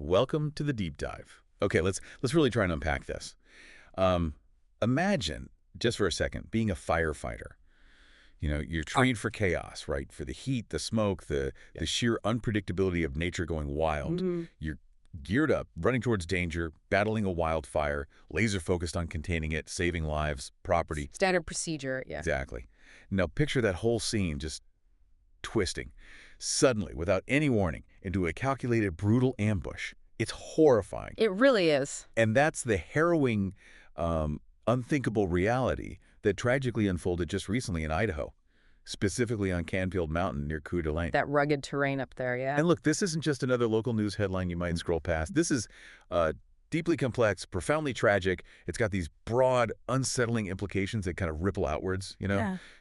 welcome to the deep dive. Okay, let's really try and unpack this. Imagine, just for a second, being a firefighter. You know, you're trained for chaos, right? For the heat, the smoke, the sheer unpredictability of nature going wild. You're geared up, running towards danger, battling a wildfire, laser focused on containing it, saving lives, property. Standard procedure, yeah. Exactly. Now picture that whole scene just twisting, suddenly, without any warning, into a calculated, brutal ambush. It's horrifying. It really is. And that's the harrowing, unthinkable reality that tragically unfolded just recently in Idaho, specifically on Canfield Mountain near Coeur d'Alene. That rugged terrain up there, yeah. And look, this isn't just another local news headline you might scroll past. This is deeply complex, profoundly tragic. It's got these broad, unsettling implications that kind of ripple outwards,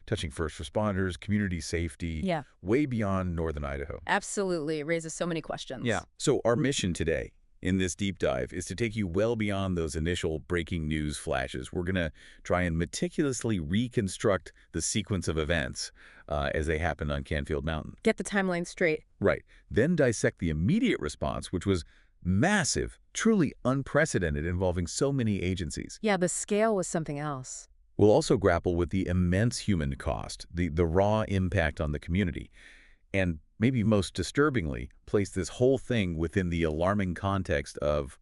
touching first responders, community safety, way beyond northern Idaho. Absolutely. It raises so many questions. Yeah. So our mission today in this deep dive is to take you well beyond those initial breaking news flashes. We're going to try and meticulously reconstruct the sequence of events as they happened on Canfield Mountain. Get the timeline straight. Right. Then dissect the immediate response, which was massive, truly unprecedented, involving so many agencies. Yeah, the scale was something else. We'll also grapple with the immense human cost, the raw impact on the community, and maybe most disturbingly, place this whole thing within the alarming context of,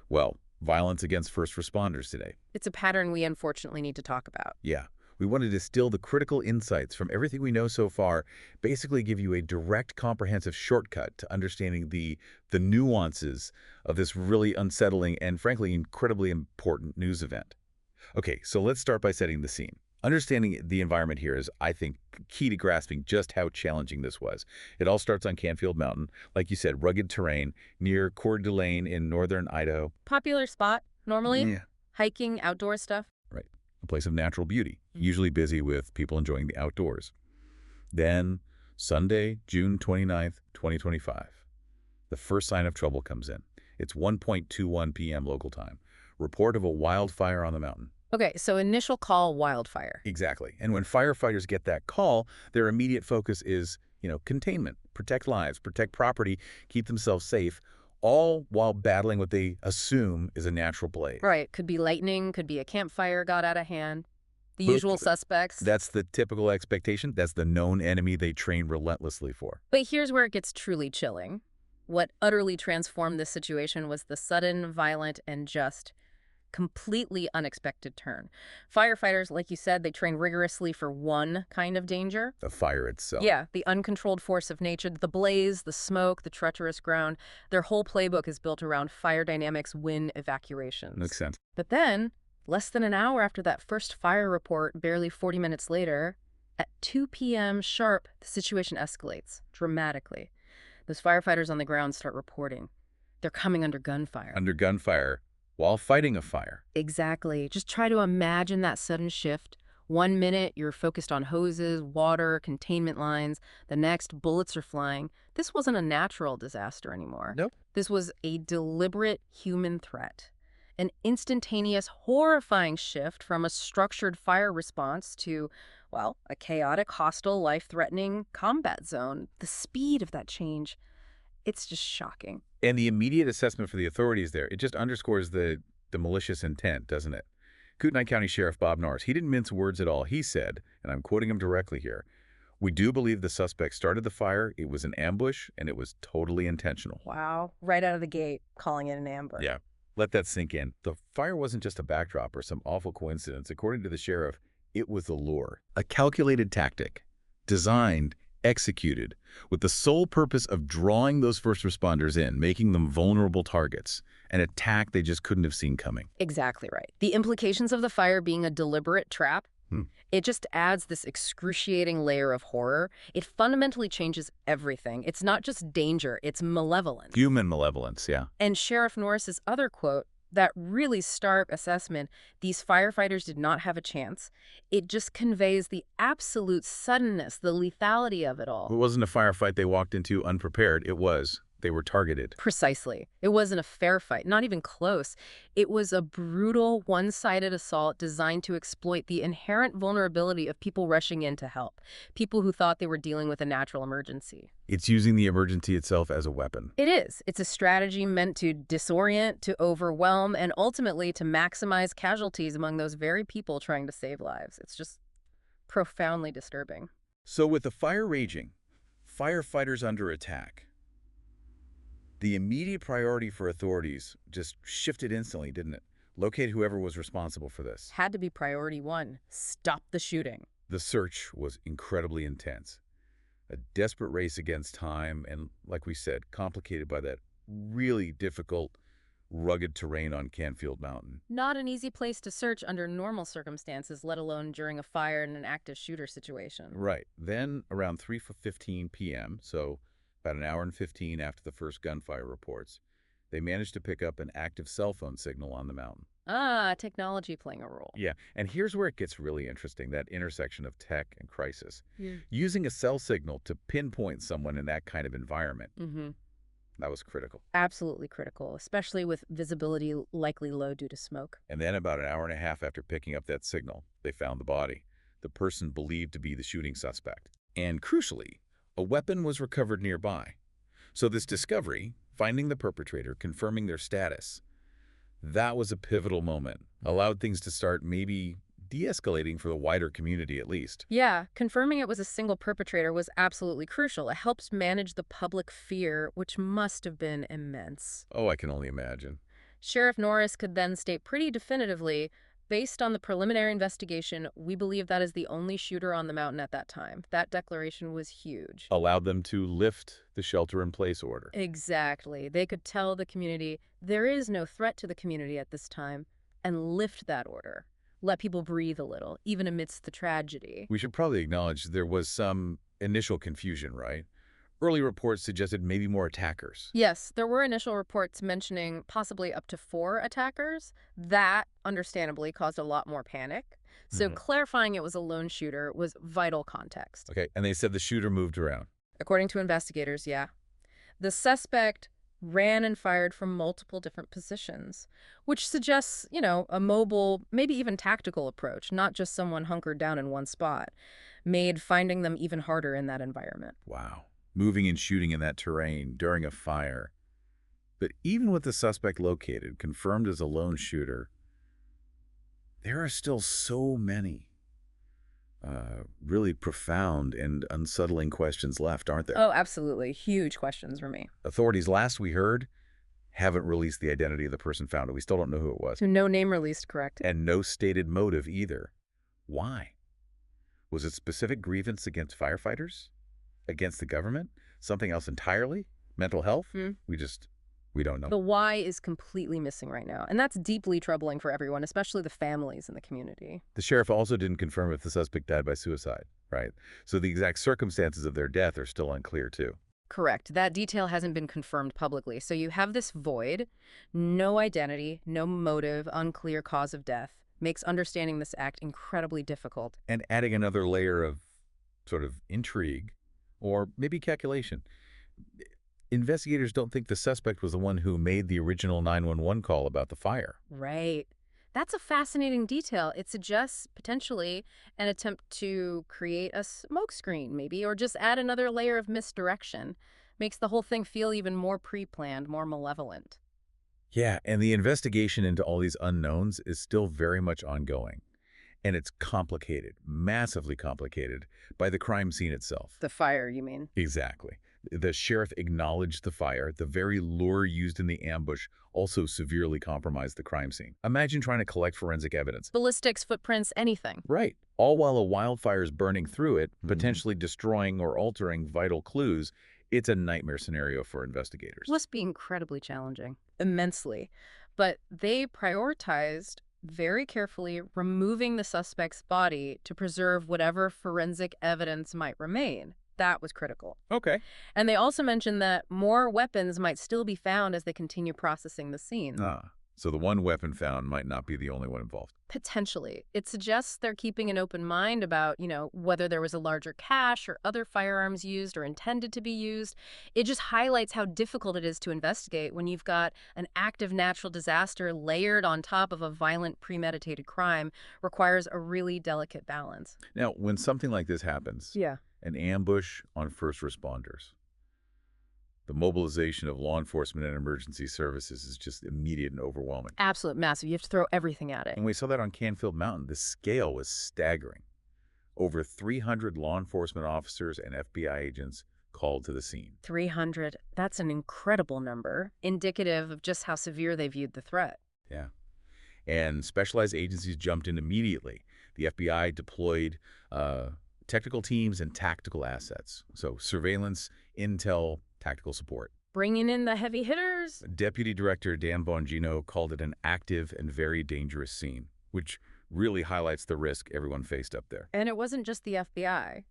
well, violence against first responders today. It's a pattern we unfortunately need to talk about. Yeah. We want to distill the critical insights from everything we know so far, basically give you a direct, comprehensive shortcut to understanding the nuances of this really unsettling and, frankly, incredibly important news event. Okay, so let's start by setting the scene. Understanding the environment here is, I think, key to grasping just how challenging this was. It all starts on Canfield Mountain, like you said, rugged terrain near Coeur d'Alene in northern Idaho. Popular spot, normally? Yeah. Hiking, outdoor stuff? Right. A place of natural beauty, usually busy with people enjoying the outdoors. Then, Sunday, June 29th, 2025, the first sign of trouble comes in. It's 1:21 p.m. local time. Report of a wildfire on the mountain. Okay, so initial call, wildfire. Exactly. And when firefighters get that call, their immediate focus is, containment, protect lives, protect property, keep themselves safe, all while battling what they assume is a natural blaze. Right. Could be lightning, could be a campfire got out of hand. The usual suspects. That's the typical expectation. That's the known enemy they train relentlessly for. But here's where it gets truly chilling. What utterly transformed this situation was the sudden, violent, and just completely unexpected turn. Firefighters, like you said, they train rigorously for one kind of danger. The fire itself. Yeah, the uncontrolled force of nature, the blaze, the smoke, the treacherous ground. Their whole playbook is built around fire dynamics, wind, evacuations. Makes sense. But then, less than an hour after that first fire report, barely 40 minutes later, at 2 p.m. sharp, the situation escalates dramatically. Those firefighters on the ground start reporting. They're coming under gunfire. Under gunfire, while fighting a fire. Exactly. Just try to imagine that sudden shift. 1 minute, you're focused on hoses, water, containment lines. The next, bullets are flying. This wasn't a natural disaster anymore. Nope. This was a deliberate human threat. An instantaneous, horrifying shift from a structured fire response to, well, a chaotic, hostile, life-threatening combat zone. The speed of that change, it's just shocking. And the immediate assessment for the authorities there, it just underscores the malicious intent, doesn't it? Kootenai County Sheriff Bob Norris, he didn't mince words at all. He said, and I'm quoting him directly here, "We do believe the suspect started the fire, it was an ambush, and it was totally intentional." Wow. Right out of the gate, calling it an ambush. Yeah. Let that sink in. The fire wasn't just a backdrop or some awful coincidence. According to the sheriff, it was the lure. A calculated tactic, designed, executed, with the sole purpose of drawing those first responders in, making them vulnerable targets, an attack they just couldn't have seen coming. Exactly right. The implications of the fire being a deliberate trap, it just adds this excruciating layer of horror. It fundamentally changes everything. It's not just danger, it's malevolence. Human malevolence, yeah. And Sheriff Norris's other quote, that really stark assessment, these firefighters did not have a chance. It just conveys the absolute suddenness, the lethality of it all. It wasn't a firefight they walked into unprepared. It was They were targeted. Precisely. It wasn't a fair fight, not even close. It was a brutal, one-sided assault designed to exploit the inherent vulnerability of people rushing in to help, people who thought they were dealing with a natural emergency. It's using the emergency itself as a weapon. It is. It's a strategy meant to disorient, to overwhelm, and ultimately to maximize casualties among those very people trying to save lives. It's just profoundly disturbing. So with the fire raging, firefighters under attack, the immediate priority for authorities just shifted instantly, didn't it? Locate whoever was responsible for this. Had to be priority one. Stop the shooting. The search was incredibly intense. A desperate race against time and, like we said, complicated by that really difficult, rugged terrain on Canfield Mountain. Not an easy place to search under normal circumstances, let alone during a fire in an active shooter situation. Right. Then, around 3:15 p.m., so about an hour and 15 after the first gunfire reports, they managed to pick up an active cell phone signal on the mountain. Ah, technology playing a role. Yeah, and here's where it gets really interesting, that intersection of tech and crisis. Yeah. Using a cell signal to pinpoint someone in that kind of environment, that was critical. Absolutely critical, especially with visibility likely low due to smoke. And then about an hour and a half after picking up that signal, they found the body, the person believed to be the shooting suspect. And crucially, a weapon was recovered nearby. So this discovery, finding the perpetrator, confirming their status, that was a pivotal moment. Allowed things to start maybe de-escalating for the wider community at least. Yeah, confirming it was a single perpetrator was absolutely crucial. It helped manage the public fear, which must have been immense. Oh, I can only imagine. Sheriff Norris could then state pretty definitively, based on the preliminary investigation, we believe that is the only shooter on the mountain at that time. That declaration was huge. Allowed them to lift the shelter-in-place order. Exactly. They could tell the community there is no threat to the community at this time and lift that order. Let people breathe a little, even amidst the tragedy. We should probably acknowledge there was some initial confusion, right? Early reports suggested maybe more attackers. Yes, there were initial reports mentioning possibly up to 4 attackers. That, understandably, caused a lot more panic. So clarifying it was a lone shooter was vital context. Okay, and they said the shooter moved around. According to investigators, yeah. The suspect ran and fired from multiple different positions, which suggests, a mobile, maybe even tactical approach, not just someone hunkered down in one spot, made finding them even harder in that environment. Wow. Moving and shooting in that terrain during a fire. But even with the suspect located, confirmed as a lone shooter, there are still so many really profound and unsettling questions left, aren't there? Oh, absolutely. Huge questions remain. Authorities, last we heard, haven't released the identity of the person found. We still don't know who it was. So no name released, correct? And no stated motive either. Why? Was it specific grievance against firefighters? Against the government? Something else entirely? Mental health? We don't know. The why is completely missing right now, and that's deeply troubling for everyone, especially the families in the community. The sheriff also didn't confirm if the suspect died by suicide, right? So the exact circumstances of their death are still unclear, too. Correct. That detail hasn't been confirmed publicly. So you have this void, no identity, no motive, unclear cause of death. Makes understanding this act incredibly difficult. And adding another layer of sort of intrigue, or maybe calculation. Investigators don't think the suspect was the one who made the original 911 call about the fire. Right. That's a fascinating detail. It suggests, potentially, an attempt to create a smokescreen, maybe, or just add another layer of misdirection. Makes the whole thing feel even more pre-planned, more malevolent. Yeah, and the investigation into all these unknowns is still very much ongoing. And it's complicated, massively complicated, by the crime scene itself. The fire, you mean? Exactly. The sheriff acknowledged the fire. The very lure used in the ambush also severely compromised the crime scene. Imagine trying to collect forensic evidence. Ballistics, footprints, anything. Right. All while a wildfire is burning through it, potentially destroying or altering vital clues. It's a nightmare scenario for investigators. Must be incredibly challenging. Immensely. But they prioritized very carefully removing the suspect's body to preserve whatever forensic evidence might remain. That was critical. Okay. And they also mentioned that more weapons might still be found as they continue processing the scene. Ah, So the one weapon found might not be the only one involved. Potentially. It suggests they're keeping an open mind about, whether there was a larger cache or other firearms used or intended to be used. It just highlights how difficult it is to investigate when you've got an active natural disaster layered on top of a violent premeditated crime. Requires a really delicate balance. Now, when something like this happens, Yeah. an ambush on first responders, the mobilization of law enforcement and emergency services is just immediate and overwhelming. Absolute massive. You have to throw everything at it. And we saw that on Canfield Mountain. The scale was staggering. Over 300 law enforcement officers and FBI agents called to the scene. 300. That's an incredible number, indicative of just how severe they viewed the threat. Yeah. And specialized agencies jumped in immediately. The FBI deployed technical teams and tactical assets. So surveillance, intel, tactical support. Bringing in the heavy hitters. Deputy Director Dan Bongino called it an active and very dangerous scene, which really highlights the risk everyone faced up there. And it wasn't just the FBI.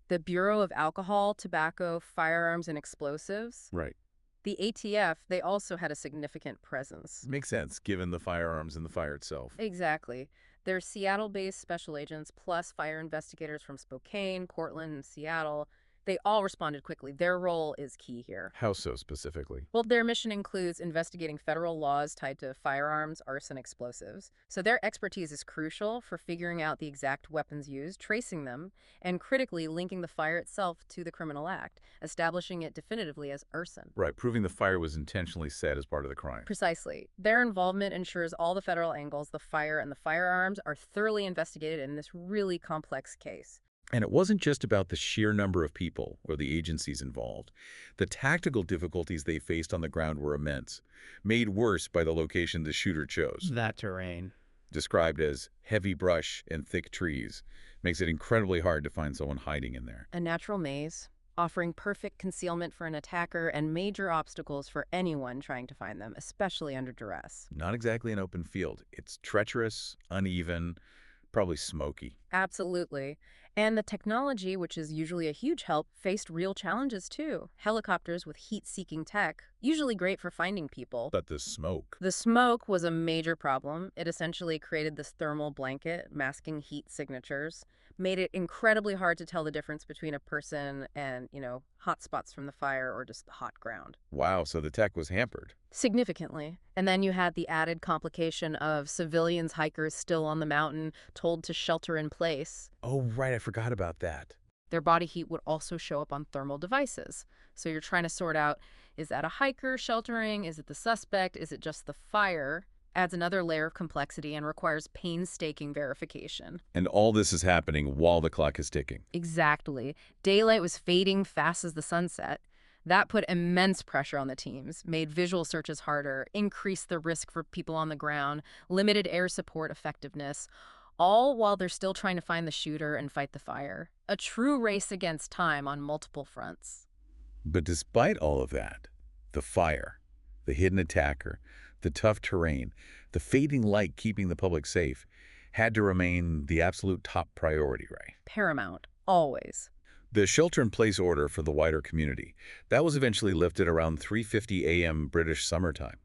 The Bureau of Alcohol, Tobacco, Firearms, and Explosives. Right. The ATF, they also had a significant presence. Makes sense, given the firearms and the fire itself. Exactly. They're Seattle-based special agents, plus fire investigators from Spokane, Portland, and Seattle. They all responded quickly. Their role is key here. How so specifically? Well, their mission includes investigating federal laws tied to firearms, arson, explosives. So their expertise is crucial for figuring out the exact weapons used, tracing them, and critically linking the fire itself to the criminal act, establishing it definitively as arson. Right, proving the fire was intentionally set as part of the crime. Precisely. Their involvement ensures all the federal angles, the fire and the firearms, are thoroughly investigated in this really complex case. And it wasn't just about the sheer number of people or the agencies involved. The tactical difficulties they faced on the ground were immense, made worse by the location the shooter chose. That terrain. Described as heavy brush and thick trees, makes it incredibly hard to find someone hiding in there. A natural maze, offering perfect concealment for an attacker and major obstacles for anyone trying to find them, especially under duress. Not exactly an open field. It's treacherous, uneven, probably smoky. Absolutely. And the technology, which is usually a huge help, faced real challenges too. Helicopters with heat-seeking tech, usually great for finding people. But the smoke. The smoke was a major problem. It essentially created this thermal blanket, masking heat signatures, made it incredibly hard to tell the difference between a person and, hot spots from the fire or just the hot ground. Wow, so the tech was hampered. Significantly. And then you had the added complication of civilians, hikers still on the mountain, told to shelter in place. Oh, right, I forgot about that. Their body heat would also show up on thermal devices. So you're trying to sort out, is that a hiker sheltering? Is it the suspect? Is it just the fire? Adds another layer of complexity and requires painstaking verification. And all this is happening while the clock is ticking. Exactly. Daylight was fading fast as the sunset. That put immense pressure on the teams, made visual searches harder, increased the risk for people on the ground, limited air support effectiveness, all while they're still trying to find the shooter and fight the fire. A true race against time on multiple fronts. But despite all of that, the fire, the hidden attacker, the tough terrain, the fading light keeping the public safe, had to remain the absolute top priority, right? Paramount, always. The shelter-in-place order for the wider community, that was eventually lifted around 3:50 a.m. British summertime,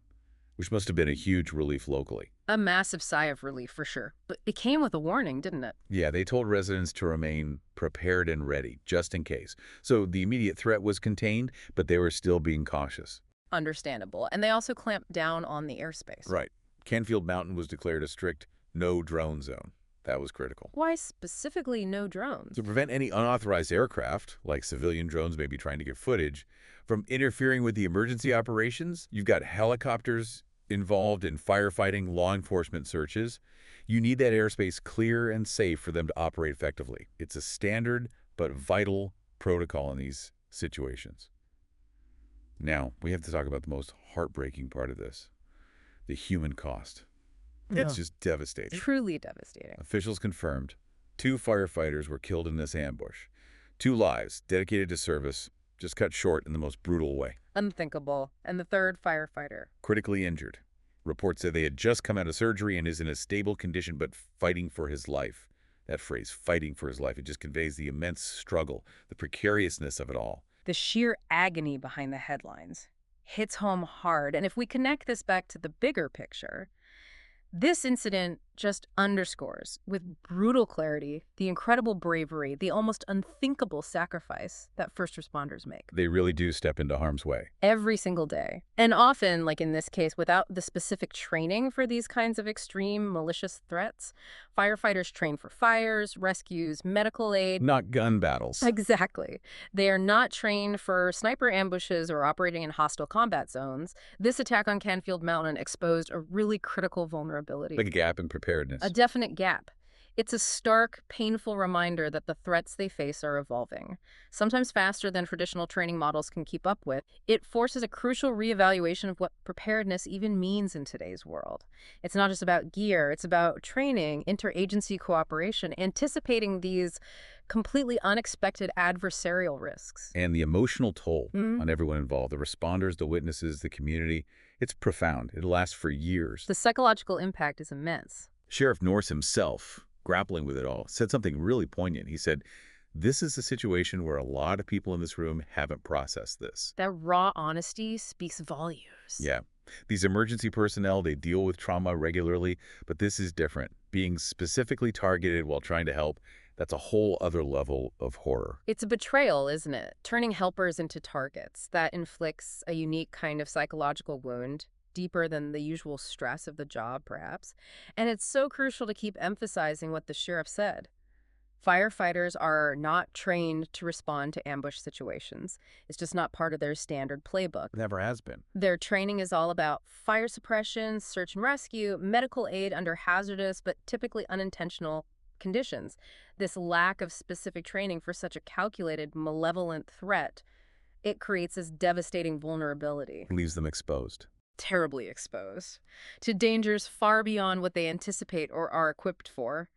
which must have been a huge relief locally. A massive sigh of relief, for sure. But it came with a warning, didn't it? Yeah, they told residents to remain prepared and ready, just in case. So the immediate threat was contained, but they were still being cautious. Understandable. And they also clamped down on the airspace. Right. Canfield Mountain was declared a strict no-drone zone. That was critical. Why specifically no drones? To prevent any unauthorized aircraft, like civilian drones maybe trying to get footage, from interfering with the emergency operations. You've got helicopters involved in firefighting, law enforcement searches. You need that airspace clear and safe for them to operate effectively. It's a standard but vital protocol in these situations. Now, we have to talk about the most heartbreaking part of this, the human cost. It's just devastating. Truly devastating. Officials confirmed 2 firefighters were killed in this ambush. 2 lives dedicated to service, just cut short in the most brutal way. Unthinkable. And the third firefighter. Critically injured. Reports say they had just come out of surgery and is in a stable condition but fighting for his life. That phrase, fighting for his life, it just conveys the immense struggle, the precariousness of it all. The sheer agony behind the headlines. hits home hard. And if we connect this back to the bigger picture, this incident just underscores with brutal clarity the incredible bravery, the almost unthinkable sacrifice that first responders make They really do step into harm's way. every single day. And often, like in this case, without the specific training for these kinds of extreme malicious threats. Firefighters train for fires, rescues, medical aid. Not gun battles. Exactly. They are not trained for sniper ambushes or operating in hostile combat zones. This attack on Canfield Mountain exposed a really critical vulnerability. Like a gap in preparedness. A definite gap. It's a stark, painful reminder that the threats they face are evolving, sometimes faster than traditional training models can keep up with. It forces a crucial reevaluation of what preparedness even means in today's world. It's not just about gear, it's about training, interagency cooperation, anticipating these completely unexpected adversarial risks. And the emotional toll on everyone involved, the responders, the witnesses, the community, it's profound. It'll last for years. The psychological impact is immense. Sheriff Norris himself, grappling with it all, said something really poignant. He said, this is a situation where a lot of people in this room haven't processed this. That raw honesty speaks volumes. Yeah. These emergency personnel, they deal with trauma regularly, but this is different. Being specifically targeted while trying to help, that's a whole other level of horror. It's a betrayal, isn't it? Turning helpers into targets. That inflicts a unique kind of psychological wound, deeper than the usual stress of the job, perhaps. And it's so crucial to keep emphasizing what the sheriff said. Firefighters are not trained to respond to ambush situations. It's just not part of their standard playbook. Never has been. Their training is all about fire suppression, search and rescue, medical aid under hazardous but typically unintentional conditions. This lack of specific training for such a calculated, malevolent threat, it creates this devastating vulnerability. Leaves them exposed. Terribly exposed to dangers far beyond what they anticipate or are equipped for.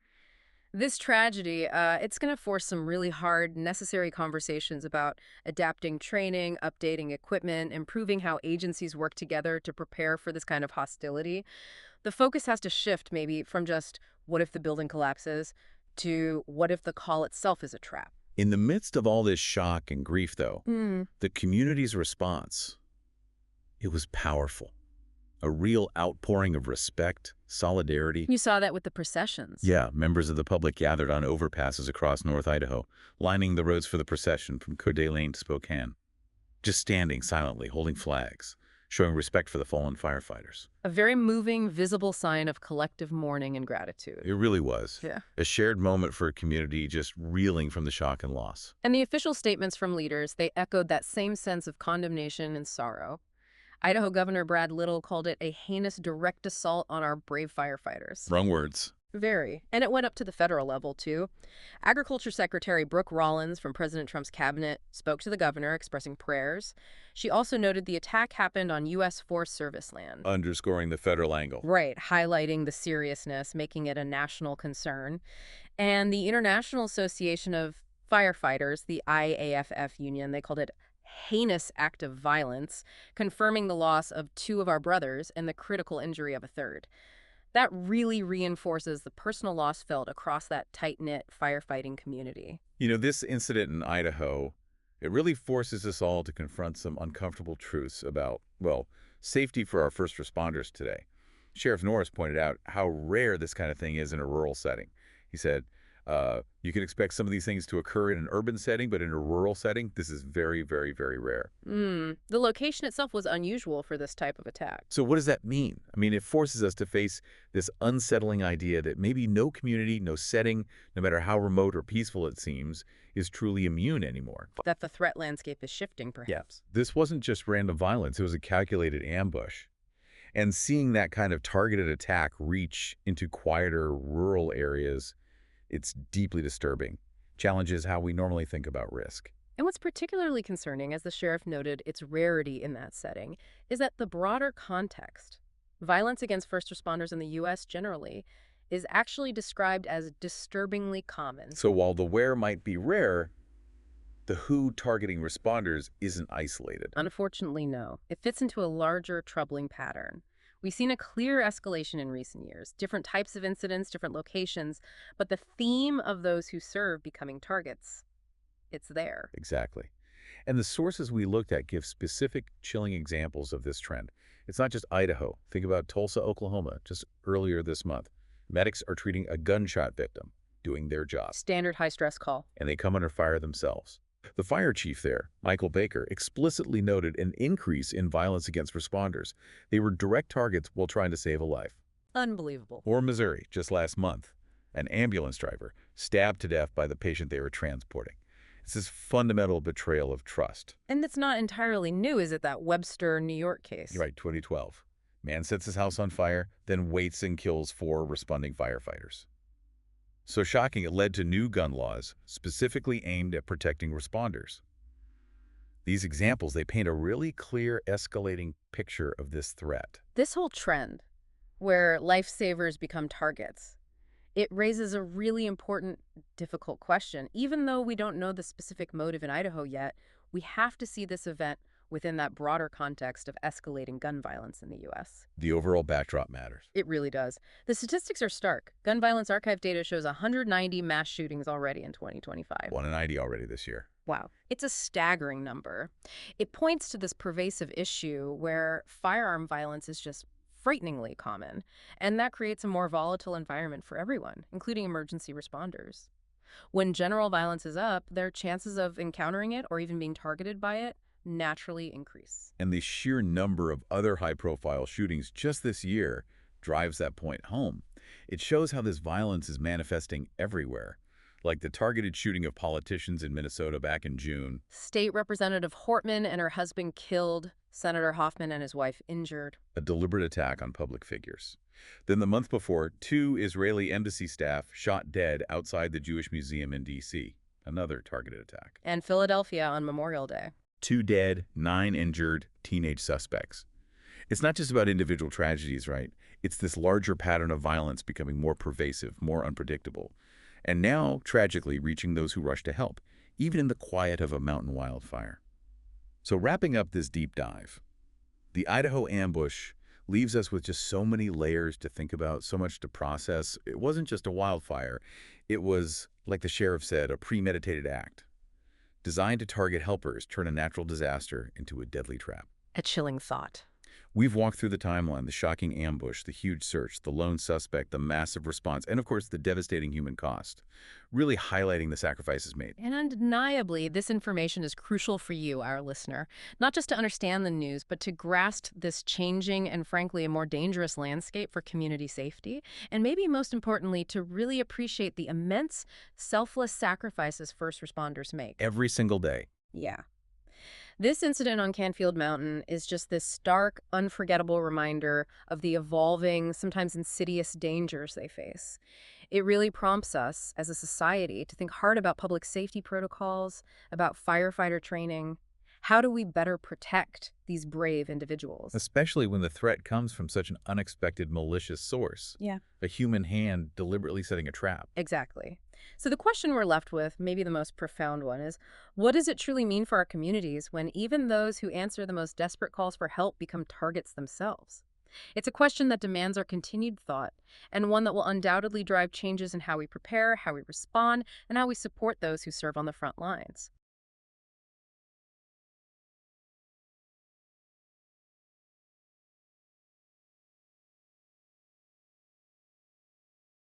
This tragedy, it's going to force some really hard, necessary conversations about adapting training, updating equipment, improving how agencies work together to prepare for this kind of hostility. The focus has to shift maybe from just what if the building collapses to what if the call itself is a trap. In the midst of all this shock and grief, though, the community's response, it was powerful. A real outpouring of respect, solidarity. You saw that with the processions. Yeah, members of the public gathered on overpasses across North Idaho, lining the roads for the procession from Coeur d'Alene to Spokane. Just standing silently, holding flags, showing respect for the fallen firefighters. A very moving, visible sign of collective mourning and gratitude. It really was. Yeah. A shared moment for a community just reeling from the shock and loss. And the official statements from leaders, they echoed that same sense of condemnation and sorrow. Idaho Governor Brad Little called it a heinous direct assault on our brave firefighters. Wrong words. Very. And it went up to the federal level, too. Agriculture Secretary Brooke Rollins from President Trump's cabinet spoke to the governor, expressing prayers. She also noted the attack happened on U.S. Forest Service land. Underscoring the federal angle. Right, highlighting the seriousness, making it a national concern. And the International Association of Firefighters, the IAFF union, they called it heinous act of violence, confirming the loss of 2 of our brothers and the critical injury of a 3rd. That really reinforces the personal loss felt across that tight-knit firefighting community. You know, this incident in Idaho, it really forces us all to confront some uncomfortable truths about, well, safety for our first responders today. Sheriff Norris pointed out how rare this kind of thing is in a rural setting. He said, you can expect some of these things to occur in an urban setting, but in a rural setting, this is very, very, very rare. The location itself was unusual for this type of attack. So what does that mean? I mean, it forces us to face this unsettling idea that maybe no community, no setting, no matter how remote or peaceful it seems, is truly immune anymore. That the threat landscape is shifting, perhaps. This wasn't just random violence. It was a calculated ambush. And seeing that kind of targeted attack reach into quieter rural areas, it's deeply disturbing. Challenges how we normally think about risk. And what's particularly concerning, as the sheriff noted its rarity in that setting, is that the broader context, violence against first responders in the U.S. generally, is actually described as disturbingly common. So while the where might be rare, the who targeting responders isn't isolated. Unfortunately, no. It fits into a larger troubling pattern. We've seen a clear escalation in recent years, different types of incidents, different locations, but the theme of those who serve becoming targets, it's there. Exactly. And the sources we looked at give specific chilling examples of this trend. It's not just Idaho. Think about Tulsa, Oklahoma, just earlier this month. Medics are treating a gunshot victim, doing their job, Standard high-stress call. and they come under fire themselves. The fire chief there, Michael Baker, explicitly noted an increase in violence against responders. They were direct targets while trying to save a life. Unbelievable. Or Missouri, just last month, an ambulance driver stabbed to death by the patient they were transporting. It's this fundamental betrayal of trust. And it's not entirely new, is it, that Webster, New York case? You're right, 2012. Man sets his house on fire, then waits and kills 4 responding firefighters. So shocking, it led to new gun laws specifically aimed at protecting responders. These examples, they paint a really clear, escalating picture of this threat. This whole trend, where lifesavers become targets, it raises a really important, difficult question. Even though we don't know the specific motive in Idaho yet, we have to see this event within that broader context of escalating gun violence in the U.S. The overall backdrop matters. It really does. The statistics are stark. Gun Violence Archive data shows 190 mass shootings already in 2025. 190 already this year. Wow. It's a staggering number. It points to this pervasive issue where firearm violence is just frighteningly common, and that creates a more volatile environment for everyone, including emergency responders. When general violence is up, their chances of encountering it or even being targeted by it naturally increase. And the sheer number of other high-profile shootings just this year drives that point home. It shows how this violence is manifesting everywhere, like the targeted shooting of politicians in Minnesota back in June. State Representative Hortman and her husband killed, Senator Hoffman and his wife injured. A deliberate attack on public figures. Then the month before, 2 Israeli embassy staff shot dead outside the Jewish Museum in D.C. Another targeted attack. And Philadelphia on Memorial Day. 2 dead, 9 injured teenage suspects. It's not just about individual tragedies, right? It's this larger pattern of violence becoming more pervasive, more unpredictable. And now, tragically, reaching those who rush to help, even in the quiet of a mountain wildfire. So wrapping up this deep dive, the Idaho ambush leaves us with just so many layers to think about, so much to process. It wasn't just a wildfire. It was, like the sheriff said, a premeditated act, designed to target helpers, turn a natural disaster into a deadly trap. A chilling thought. We've walked through the timeline, the shocking ambush, the huge search, the lone suspect, the massive response, and of course the devastating human cost, really highlighting the sacrifices made. And undeniably, this information is crucial for you, our listener, not just to understand the news, but to grasp this changing and frankly a more dangerous landscape for community safety, and maybe most importantly, to really appreciate the immense, selfless sacrifices first responders make. Every single day. Yeah. This incident on Canfield Mountain is just this stark, unforgettable reminder of the evolving, sometimes insidious dangers they face. It really prompts us, as a society, to think hard about public safety protocols, about firefighter training. How do we better protect these brave individuals? Especially when the threat comes from such an unexpected malicious source. Yeah. A human hand deliberately setting a trap. Exactly. So the question we're left with, maybe the most profound one, is what does it truly mean for our communities when even those who answer the most desperate calls for help become targets themselves? It's a question that demands our continued thought, and one that will undoubtedly drive changes in how we prepare, how we respond, and how we support those who serve on the front lines.